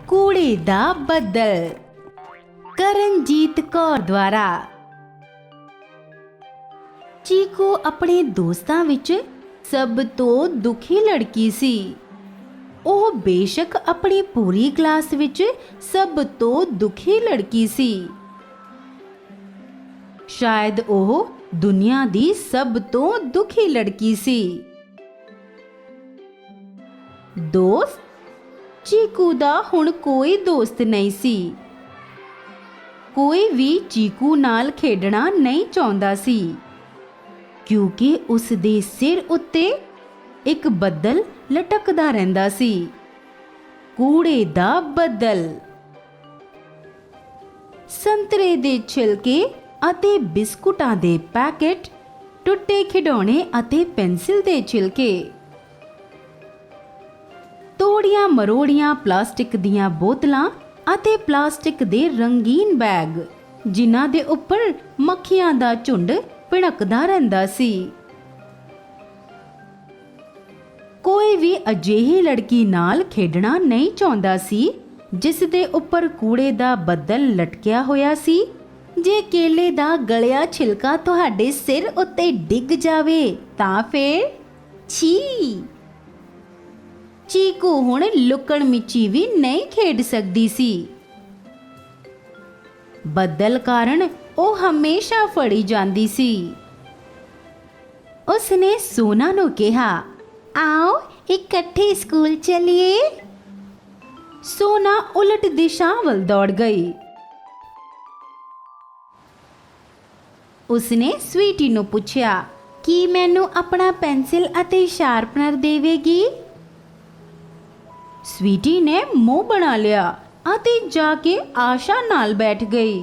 कूड़े दा बदल। करनजीत कौर द्वारा। चीकू अपने दोस्तां विच सब तो दुखी लड़की सी। ਉਹ बेशक अपनी पूरी क्लास विच सब तो दुखी लड़की सी। शायद ਉਹ दुनिया दी सब तो दुखी लड़की सी। दोस्त चीकू दा हुण कोई दोस्त नहीं सी। कोई भी चीकू नाल खेडना नहीं चाहुंदा सी, क्योंकि उस दे सिर उत्ते एक बदल लटकदा रहिंदा सी। कूड़े दा बदल। संतरे दे छिलके अते बिस्कुटां दे पैकेट, टुੱਟੇ खिडौने अते पेंसिल दे छिलके, तोड़ियां मरोड़ियां प्लास्टिक दियां बोतलां अते प्लास्टिक दे रंगीन बैग, जिन्हां दे उपर मक्खियां दा झुंड भिणकदा रहिंदा सी। कोई भी अजिही लड़की नाल खेडना नहीं चाहुंदा सी जिस दे उपर कूड़े दा बदल लटकिया होया सी। जे केले दा गलिया छिलका तुहाडे सिर उत्ते डिग जावे तां फिर छी। चीकू हुण लुकण मिची भी नहीं खेड सकदी सी। बदल कारण ਉਹ हमेशा फड़ी जांदी सी। उसने सोना नूं कहा, आओ इकट्ठे स्कूल चलिए। सोना उलट दिशा वल दौड़ गई। उसने स्वीटी नूं पुछया, की मैनू अपना पेंसिल अते शार्पनर देवेगी? स्वीटी ने मुंह बना लिया अते जाके आशा नाल बैठ गई।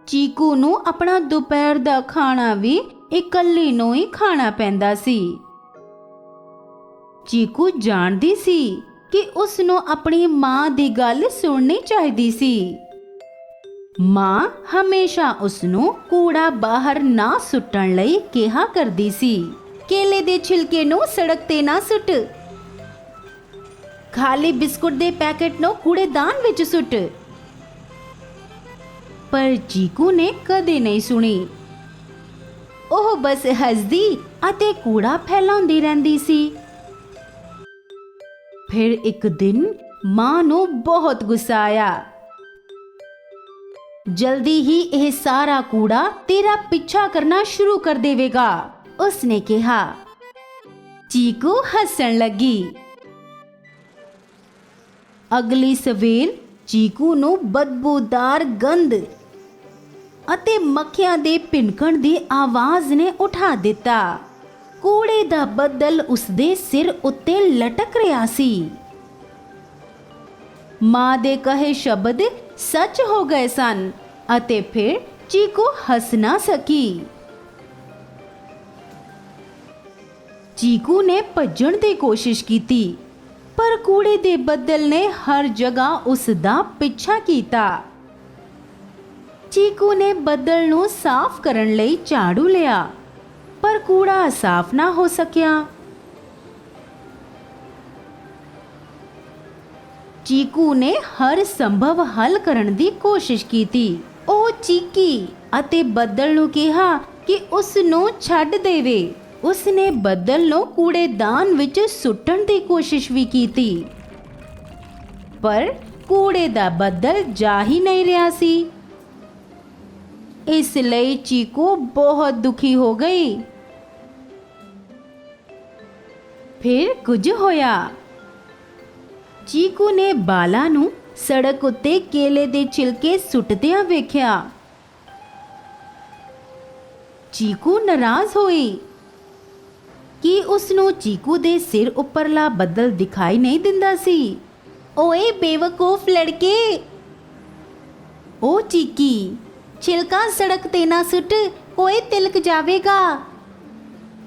चीकू नूं अपना दोपहर दा खाना भी इकल्ली नूं ही खाना पैंदा सी। चीकू जाणदी सी कि उसनूं अपनी मां दी गल सुणनी चाहीदी सी। मां हमेशा उसनूं कूड़ा बाहर ना सुੱਟਣ ਲਈ ਕਿਹਾ ਕਰਦੀ ਸੀ। केले दे छिलके नूं सड़क ते ना सुੱਟ, खाली बिस्कुट दे पैकेट नूं कूड़ेदान विच सुੱਟ। पर चीकू ने कदे नहीं सुनी। ਉਹ बस हसदी ਅਤੇ कूड़ा फैलाਉਂਦੀ ਰਹਿੰਦੀ ਸੀ। फिर एक दिन मां ਨੂੰ बहुत गुस्सा आया। जल्दी ही यह सारा कूड़ा तेरा पीछा करना शुरू कर देवेगा, उसने कहा। चीकू हंसण लगी। अगली सवेर चीकू ਨੂੰ बदबूदार गंध ਅਤੇ ਮੱਖੀਆਂ ਦੇ ਭਿਣਕਣ ਦੀ ਆਵਾਜ਼ ਨੇ ਉਠਾ ਦਿੱਤਾ। ਕੂੜੇ ਦਾ ਬੱਦਲ ਉਸਦੇ ਸਿਰ ਉੱਤੇ ਲਟਕ ਰਿਹਾ ਸੀ। ਮਾਂ ਦੇ ਕਹੇ ਸ਼ਬਦ ਸੱਚ ਹੋ ਗਏ ਸਨ ਅਤੇ ਫਿਰ ਚੀਕੂ ਹੱਸ ਨਾ ਸਕੀ। ਚੀਕੂ ਨੇ ਭੱਜਣ ਦੀ ਕੋਸ਼ਿਸ਼ ਕੀਤੀ, ਪਰ ਕੂੜੇ ਦੇ ਬੱਦਲ ਨੇ ਹਰ ਜਗ੍ਹਾ ਉਸ ਦਾ ਪਿੱਛਾ ਕੀਤਾ। चीकू ने बदल नूं साफ करन लई झाड़ू लिया, पर कूड़ा साफ ना हो सकिया। चीकू ने हर संभव हल करन दी कोशिश कीती। ਉਹ चीकी ਅਤੇ बदल नूं कहा कि उस नूं छड्ड देवे। उसने बदल नूं कूड़ेदान विच सुੱਟਣ ਦੀ कोशिश भी कीती, पर कूड़े दा बदल जा ही नहीं रहा सी। इसलिए चीकू बहुत दुखी हो गई। फिर कुछ होया। चीकू ने बाला नूं सड़क उत्ते केले दे छिलके सुੱਟਦਿਆਂ ਵੇਖਿਆ। चीकू नाराज होई कि उसनूं चीकू दे सिर उपरला बदल दिखाई नहीं दिंदा सी। ओए बेवकूफ लड़के, ओ चीकी, छिलका सड़क ते ना सुੱਟ, कोई तिलक जावेगा।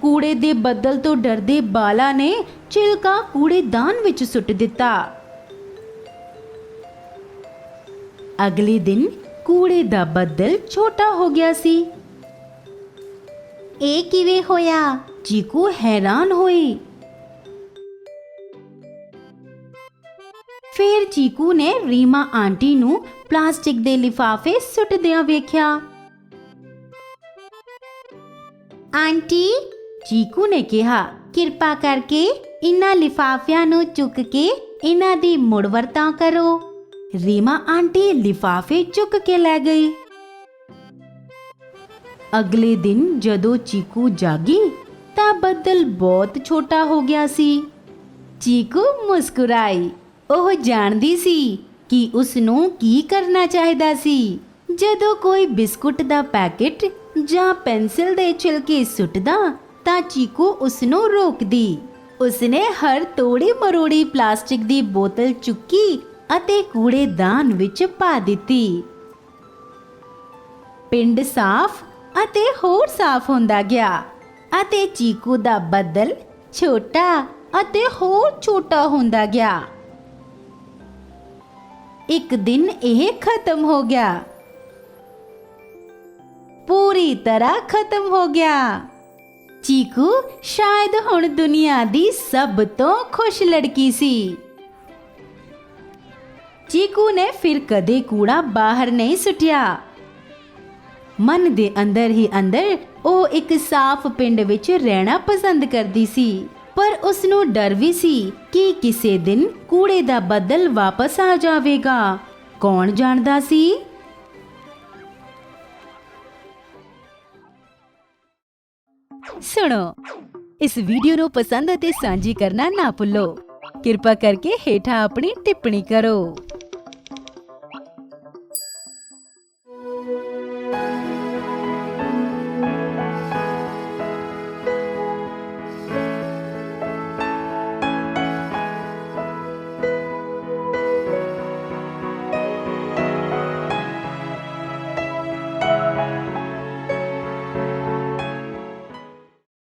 कूड़े दे बदल तो डरदे बाला ने छिलका कूड़ेदान विच सुੱਟ दिता। अगले दिन कूड़े दा बदल छोटा हो गया सी। ए किवें होया? चीकू हैरान होई। ਫਿਰ ਚੀਕੂ ਨੇ ਰੀਮਾ ਆਂਟੀ ਨੂੰ ਪਲਾਸਟਿਕ ਦੇ ਲਿਫਾਫੇ ਸੁੱਟਦਿਆਂ ਵੇਖਿਆ। ਆਂਟੀ, ਚੀਕੂ ਨੇ ਕਿਹਾ, ਕਿਰਪਾ ਕਰਕੇ ਇਹਨਾਂ ਲਿਫਾਫਿਆਂ ਨੂੰ ਚੁੱਕ ਕੇ ਇਹਨਾਂ ਦੀ ਮੁੜ ਵਰਤੋਂ ਕਰੋ। ਰੀਮਾ ਆਂਟੀ ਲਿਫਾਫੇ ਚੁੱਕ ਕੇ ਲੈ ਗਈ। ਅਗਲੇ ਦਿਨ ਜਦੋਂ ਚੀਕੂ ਜਾਗੀ ਤਾਂ ਬੱਦਲ ਬਹੁਤ ਛੋਟਾ ਹੋ ਗਿਆ ਸੀ। ਚੀਕੂ ਮੁਸਕਰਾਈ। ਉਹ ਜਾਣਦੀ ਸੀ ਕਿ ਉਸ ਨੂੰ ਕੀ ਕਰਨਾ ਚਾਹੀਦਾ ਸੀ। ਜਦੋਂ ਕੋਈ ਬਿਸਕੁਟ ਦਾ ਪੈਕੇਟ ਜਾਂ ਪੈਨਸਿਲ ਦੇ ਛਿਲਕੇ ਸੁੱਟਦਾ ਤਾਂ ਚੀਕੂ ਉਸ ਨੂੰ ਰੋਕਦੀ। ਉਸਨੇ ਹਰ ਤੋੜੀ ਮਰੋੜੀ ਪਲਾਸਟਿਕ ਦੀ ਬੋਤਲ ਚੁੱਕੀ ਅਤੇ ਕੂੜੇਦਾਨ ਵਿੱਚ ਪਾ ਦਿੱਤੀ। ਪਿੰਡ ਸਾਫ਼ ਅਤੇ ਹੋਰ ਸਾਫ਼ ਹੁੰਦਾ ਗਿਆ ਅਤੇ ਚੀਕੂ ਦਾ ਬੱਦਲ ਛੋਟਾ ਅਤੇ ਹੋਰ ਛੋਟਾ ਹੁੰਦਾ ਗਿਆ। ਇੱਕ ਦਿਨ ਇਹ ਖਤਮ ਹੋ ਗਿਆ, ਪੂਰੀ ਤਰ੍ਹਾਂ ਖਤਮ ਹੋ ਗਿਆ। ਚੀਕੂ ਸ਼ਾਇਦ ਹੁਣ ਦੁਨੀਆ ਦੀ ਸਭ ਤੋਂ ਖੁਸ਼ ਲੜਕੀ ਸੀ। ਚੀਕੂ ਨੇ ਫਿਰ ਕਦੇ ਕੂੜਾ ਬਾਹਰ ਨਹੀਂ ਸੁੱਟਿਆ। ਮਨ ਦੇ ਅੰਦਰ ਹੀ ਅੰਦਰ ਉਹ ਇੱਕ ਸਾਫ਼ ਪਿੰਡ ਵਿੱਚ ਰਹਿਣਾ ਪਸੰਦ ਕਰਦੀ ਸੀ, ਪਰ ਉਸ ਨੂੰ ਡਰ ਵੀ ਸੀ ਕਿ ਕਿਸੇ ਦਿਨ ਕੂੜੇ ਦਾ ਬੱਦਲ ਵਾਪਸ ਆ ਜਾਵੇਗਾ। ਕੌਣ ਜਾਣਦਾ ਸੀ? ਸੁਣੋ, ਇਸ ਵੀਡੀਓ ਨੂੰ ਪਸੰਦ ਅਤੇ ਸਾਂਝੀ ਕਰਨਾ ਨਾ ਭੁੱਲੋ। ਕਿਰਪਾ ਕਰਕੇ ਹੇਠਾਂ ਆਪਣੀ ਟਿੱਪਣੀ ਕਰੋ।